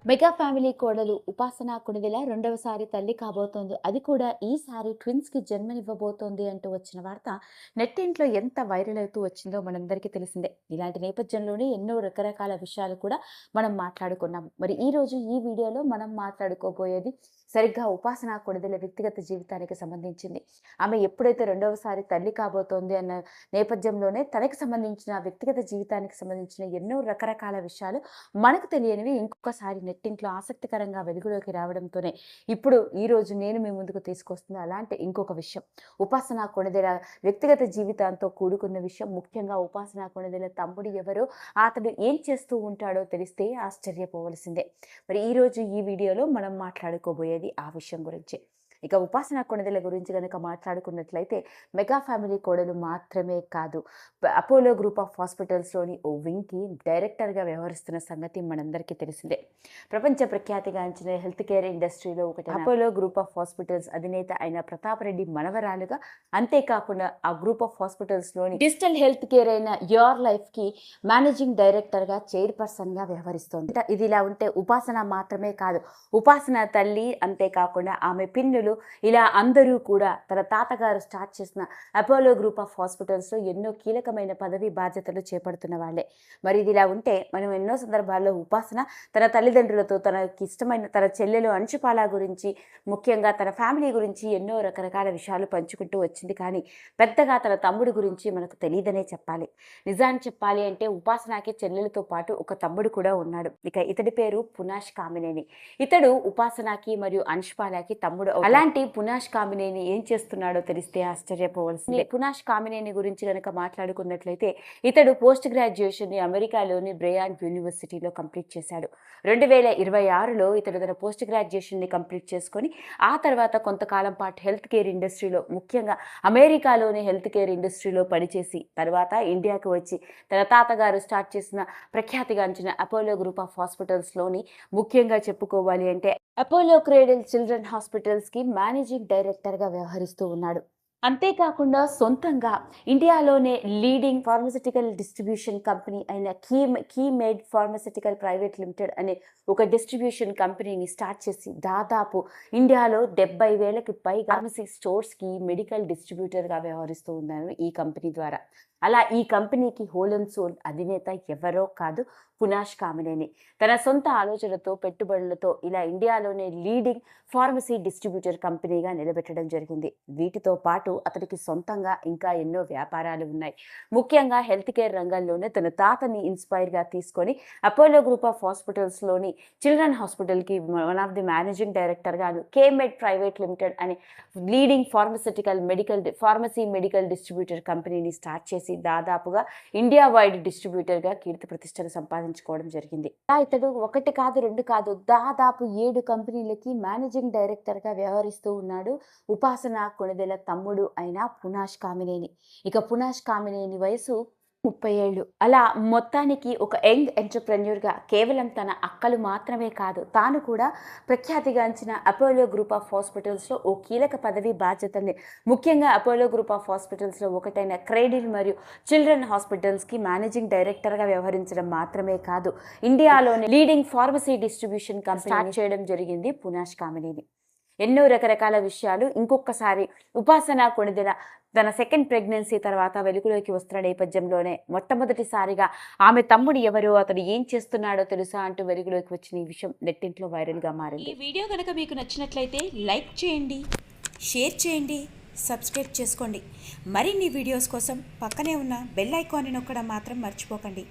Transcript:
Mega family కోడలు ఉపాసన కొణిదెల రెండవసారి తల్లి కాబోతోంది. అది కూడా ఈసారి ట్విన్స్‌కి జన్మనివ్వబోతోంది అంటూ వచ్చిన వార్త నెట్టింట్లో ఎంత వైరల్ అవుతూ వచ్చిందో మనందరికీ తెలిసిందే. ఇలాంటి నేపథ్యంలోనే ఎన్నో రకరకాల విషయాలు కూడా మనం మాట్లాడుకున్నాం. మరి ఈరోజు ఈ వీడియోలో మనం మాట్లాడుకోబోయేది సరిగ్గా ఉపాసన కొణిదెల వ్యక్తిగత జీవితానికి సంబంధించింది. ఆమె ఎప్పుడైతే రెండవసారి తల్లి కాబోతోంది అన్న నేపథ్యంలోనే తనకి సంబంధించిన వ్యక్తిగత జీవితానికి సంబంధించిన ఎన్నో రకరకాల విషయాలు మనకు తెలియనివి ఇంకొకసారి నెట్టింట్లో ఆసక్తికరంగా వెలుగులోకి రావడంతోనే ఇప్పుడు ఈరోజు నేను మీ ముందుకు తీసుకొస్తున్న అలాంటి ఇంకొక విషయం. ఉపాసన కొణిదెల వ్యక్తిగత జీవితంతో కూడుకున్న విషయం. ముఖ్యంగా ఉపాసన కొణిదెల తమ్ముడు ఎవరో, అతడు ఏం చేస్తూ ఉంటాడో తెలిస్తే ఆశ్చర్యపోవలసిందే. మరి ఈరోజు ఈ వీడియోలో మనం మాట్లాడుకోబోయేది ఆ విషయం గురించి. ఇక ఉపాసన కొణిదెల గురించి కనుక మాట్లాడుకున్నట్లయితే మెగా ఫ్యామిలీ కోడలు మాత్రమే కాదు, అపోలో గ్రూప్ ఆఫ్ హాస్పిటల్స్లోని ఓ వింగ్కి డైరెక్టర్గా వ్యవహరిస్తున్న సంగతి మనందరికీ తెలిసిందే. ప్రపంచ ప్రఖ్యాతిగాంచిన హెల్త్ కేర్ ఇండస్ట్రీలో ఒకటి అపోలో గ్రూప్ ఆఫ్ హాస్పిటల్స్ అధినేత అయిన ప్రతాప్ రెడ్డి మనవరాలుగా, అంతేకాకుండా ఆ గ్రూప్ ఆఫ్ హాస్పిటల్స్లోని డిజిటల్ హెల్త్ కేర్ అయిన యోర్ లైఫ్కి మేనేజింగ్ డైరెక్టర్గా, చైర్పర్సన్గా వ్యవహరిస్తోంది. ఇది ఇలా ఉంటే ఉపాసన మాత్రమే కాదు, ఉపాసన తల్లి, అంతేకాకుండా ఆమె పిన్నులు, ఇలా అందరూ కూడా తన తాతగారు స్టార్ట్ చేసిన అపోలో గ్రూప్ ఆఫ్ హాస్పిటల్స్లో ఎన్నో కీలకమైన పదవి బాధ్యతలు చేపడుతున్న వాళ్ళే. మరి ఇది ఇలా ఉంటే మనం ఎన్నో సందర్భాల్లో ఉపాసన తన తల్లిదండ్రులతో, తనకి ఇష్టమైన తన చెల్లెలు అంశుపాల గురించి, ముఖ్యంగా తన ఫ్యామిలీ గురించి ఎన్నో రకరకాల విషయాలు పంచుకుంటూ వచ్చింది. కానీ పెద్దగా తన తమ్ముడు గురించి మనకు తెలియదనే చెప్పాలి. నిజాన్ని చెప్పాలి అంటే ఉపాసనకి చెల్లెలతో పాటు ఒక తమ్ముడు కూడా ఉన్నాడు. ఇక ఇతడి పేరు పునాష్ కామినేని. ఇతడు ఉపాసనకి మరియు అంశుపాలకి తమ్ముడు. అలాంటి పునాష్ కామినేని ఏం చేస్తున్నాడో తెలిస్తే ఆశ్చర్యపోవలసిందే. పునాష్ కామినేని గురించి కనుక మాట్లాడుకున్నట్లయితే ఇతడు పోస్ట్ గ్రాడ్యుయేషన్ని అమెరికాలోని బ్రయాన్ యూనివర్సిటీలో కంప్లీట్ చేశాడు. 2026లో ఇతడు తన పోస్ట్ గ్రాడ్యుయేషన్ని కంప్లీట్ చేసుకొని ఆ తర్వాత కొంతకాలం పాటు హెల్త్ కేర్ ఇండస్ట్రీలో, ముఖ్యంగా అమెరికాలోని హెల్త్ కేర్ ఇండస్ట్రీలో పనిచేసి తర్వాత ఇండియాకి వచ్చి తన తాతగారు స్టార్ట్ చేసిన ప్రఖ్యాతిగాంచిన అపోలో గ్రూప్ ఆఫ్ హాస్పిటల్స్లోని, ముఖ్యంగా చెప్పుకోవాలి అంటే అపోలో క్రేడిల్ చిల్డ్రన్ హాస్పిటల్స్కి మేనేజింగ్ డైరెక్టర్గా వ్యవహరిస్తూ ఉన్నాడు. అంతేకాకుండా సొంతంగా ఇండియాలోనే లీడింగ్ ఫార్మస్యూటికల్ డిస్ట్రిబ్యూషన్ కంపెనీ అయిన కీమేడ్ ఫార్మస్యూటికల్ ప్రైవేట్ లిమిటెడ్ అనే ఒక డిస్ట్రిబ్యూషన్ కంపెనీని స్టార్ట్ చేసి దాదాపు ఇండియాలో 70,000కి పైగా ఫార్మసీ స్టోర్స్కి మెడికల్ డిస్ట్రిబ్యూటర్గా వ్యవహరిస్తూ ఉన్నారు ఈ కంపెనీ ద్వారా. అలా ఈ కంపెనీకి హోల్ అండ్ సోల్ అధినేత ఎవరో కాదు, పునాష్ కామినేని. తన సొంత ఆలోచనలతో, పెట్టుబడులతో ఇలా ఇండియాలోనే లీడింగ్ ఫార్మసీ డిస్ట్రిబ్యూటర్ కంపెనీగా నిలబెట్టడం జరిగింది. వీటితో పాటు అతనికి సొంతంగా ఇంకా ఎన్నో వ్యాపారాలు ఉన్నాయి. ముఖ్యంగా హెల్త్ కేర్ రంగంలోనే తన తాతని ఇన్స్పైర్గా తీసుకొని అపోలో గ్రూప్ ఆఫ్ హాస్పిటల్స్లోని చిల్డ్రన్ హాస్పిటల్కి వన్ ఆఫ్ ది మేనేజింగ్ డైరెక్టర్గాను కేమెడ్ ప్రైవేట్ లిమిటెడ్ అనే లీడింగ్ ఫార్మసీ మెడికల్ డిస్ట్రిబ్యూటర్ కంపెనీని స్టార్ట్ చేసి దాదాపుగా ఇండియా వైడ్ డిస్ట్రిబ్యూటర్గా కీర్తి ప్రతిష్టలు సంపాదించుకోవడం జరిగింది. ఇతడు ఒకటి కాదు, రెండు కాదు, దాదాపు 7 కంపెనీలకి మేనేజింగ్ డైరెక్టర్గా వ్యవహరిస్తూ ఉన్నాడు ఉపాసన కొణిదెల తమ్ముడు అయిన పునాష్ కామినేని. ఇక పునాష్ కామినేని వయసు 30 ఏళ్ళు. అలా మొత్తానికి ఒక యంగ్ ఎంటర్‌ప్రెన్యూర్‌గా కేవలం తన అక్కలు మాత్రమే కాదు, తాను కూడా ప్రఖ్యాతిగాంచిన అపోలో గ్రూప్ ఆఫ్ హాస్పిటల్స్లో ఓ కీలక పదవి బాధ్యతల్ని, ముఖ్యంగా అపోలో గ్రూప్ ఆఫ్ హాస్పిటల్స్లో ఒకటైన క్రేడిల్ మరియు చిల్డ్రన్ హాస్పిటల్స్కి మేనేజింగ్ డైరెక్టర్గా వ్యవహరించడం మాత్రమే కాదు, ఇండియాలోని leading pharmacy distribution company start చేయడం జరిగింది పునాష్ కామినేని. ఎన్నో రకరకాల విషయాలు. ఇంకొకసారి ఉపాసన కొణిదెల తన సెకండ్ ప్రెగ్నెన్సీ తర్వాత వెలుగులోకి వస్తున్న నేపథ్యంలోనే మొట్టమొదటిసారిగా ఆమె తమ్ముడు ఎవరో, అతను ఏం చేస్తున్నాడో తెలుసా అంటూ వెలుగులోకి వచ్చిన ఈ విషయం నెట్టింట్లో వైరల్గా మారింది. ఈ వీడియో కనుక మీకు నచ్చినట్లయితే లైక్ చేయండి, షేర్ చేయండి, సబ్స్క్రైబ్ చేసుకోండి. మరిన్ని వీడియోస్ కోసం పక్కనే ఉన్న బెల్ ఐకాన్ని నొక్కడం మాత్రం మర్చిపోకండి.